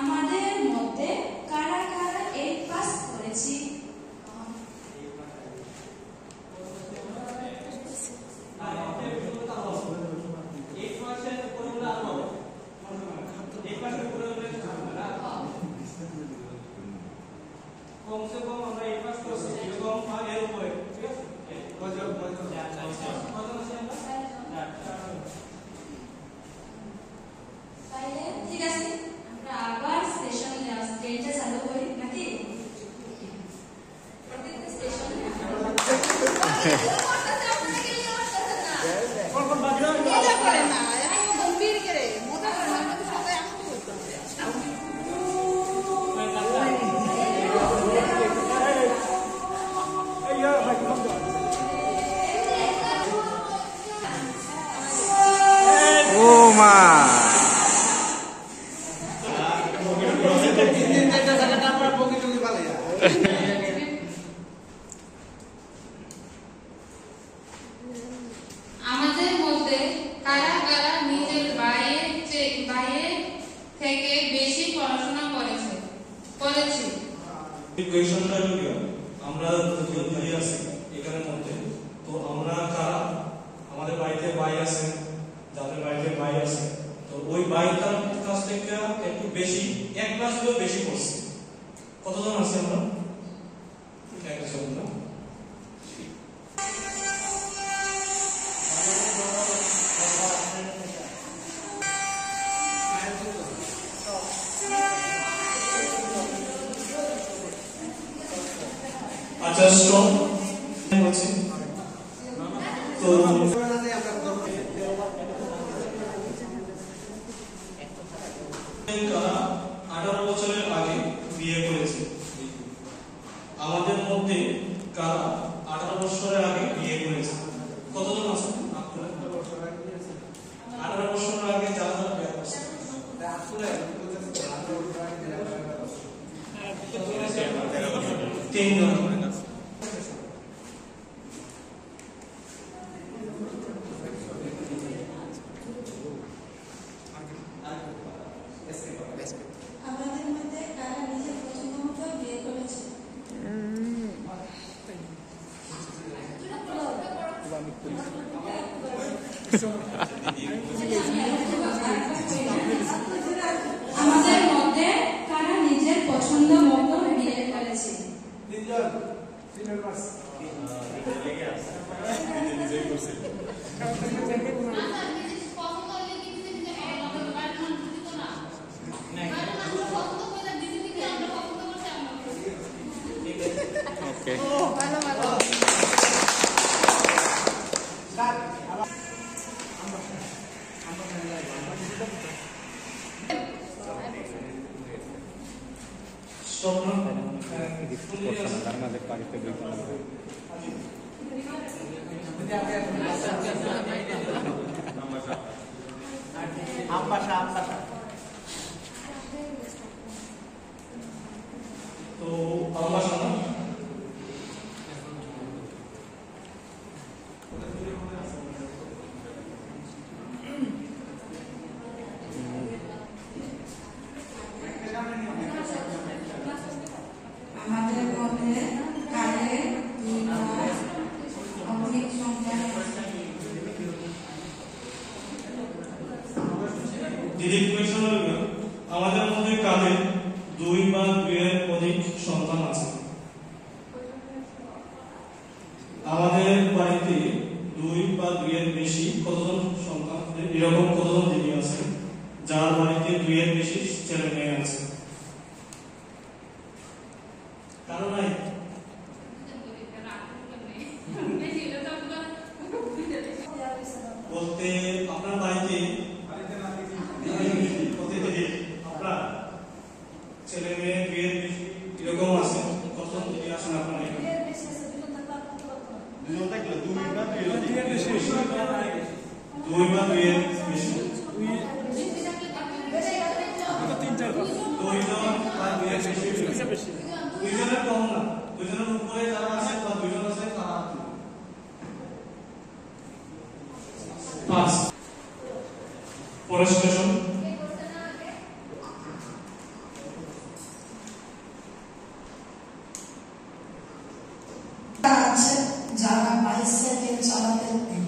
আমাদের মধ্যে কারা কারা 8 পাস করেছি? ঠিক আছে, আমরা আবার স্টেজটা চালু করি নাকি? প্রত্যেকটা স্টেশনে আমাদের মধ্যে কারা কারা নিজের বাইরে থেকে বেশি পড়াশোনা করেছে? এই কোয়েশ্চনটা হলো কি, আমরা দুজন দিদি আছি এখানের মধ্যে, তো আমরা কারা আমাদের বাড়িতে ভাই আছে, যাদের বাড়িতে ভাই আছে, তো ওই ভাইটার কাছ থেকে একটু বেশি, এক ক্লাস হলেও বেশি পড়ছি। কতজন আছি আমরা? একজন না? আচ্ছা, স্ট্রং হচ্ছে তো কারা 18 বছরের আগে বিয়ে করেছে? আমাদের মধ্যে কারা 18 বছরের আগে বিয়ে করেছে? কতজন আছে? 18 বছরের আগে যারা যারা বিয়ে করছে তিনজন। আমাদের মধ্যে কারা নিজের পছন্দ মতো বিয়ে করেছে? আমাদের মধ্যে কারা নিজের পছন্দ মতো বিয়ে করেছে? তো আম্বাসা না আমাদের মধ্যে কারের অধিক সংখ্যা দ্বিতীয় ইকুয়েশন হলো আমাদের মধ্যে কাদের 2 বা 2 এর অধিক সন্তান আছে। আমাদের বাড়িতে 2 বা 2 এর বেশি কতজন সন্তান, এরকম কতজন দিদি আছে যার বাড়িতে 2 এর বেশি ছেলে মেয়ে আছে? কারণ নাই বলতে আপনার বাড়িতে আপনার ছেলে মেয়ে 2 এর বেশি এরকম আছে, কতজন দিদি আছেন আপনার এখানে? 2 বা 2 এর বেশি। 2 বা 2 এর বেশি। 2জনের কম না, 2জনের উপরে যারা আছে বা 2জন আছে তারা 5। পরের স্টেশন আছে যারা বাইসাইকেল চালাতে পারে।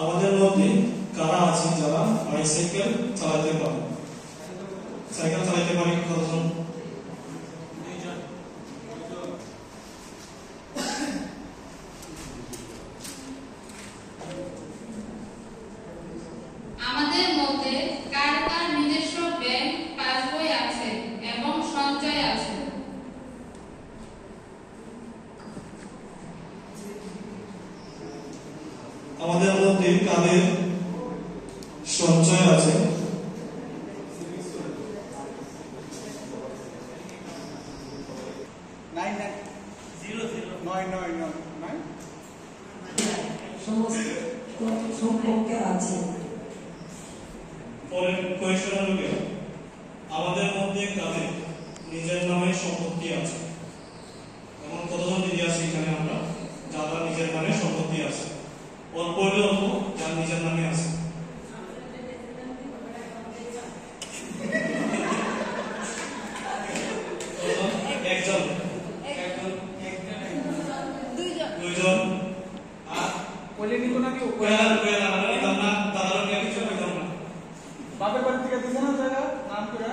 আমাদের মধ্যে কারা আছে যারা বাইসাইকেল চালাতে পারে? সাইকেল চালাতে পারে কতজন? আমাদের মধ্যে কার কার নিজস্ব ব্যাংক পাসবই আছে এবং সঞ্চয় আছে? আমাদের মধ্যে কাদের সঞ্চয় আছে? সমস্ত সম্পর্কে আছে। পরের কোয়েশ্চন হলো আমাদের মধ্যে কাদের নিজের নামে সম্পত্তি আছে? এমন কতজন দিদি আছে এখানে আমরা যারা নিজের নামে সম্পত্তি আছে? অল্প হলে অল্প, যার নিজের নামে আছে। একজন, দুইজন, আর বাপের বাড়ি থেকে দিছে না জায়গা নাম করে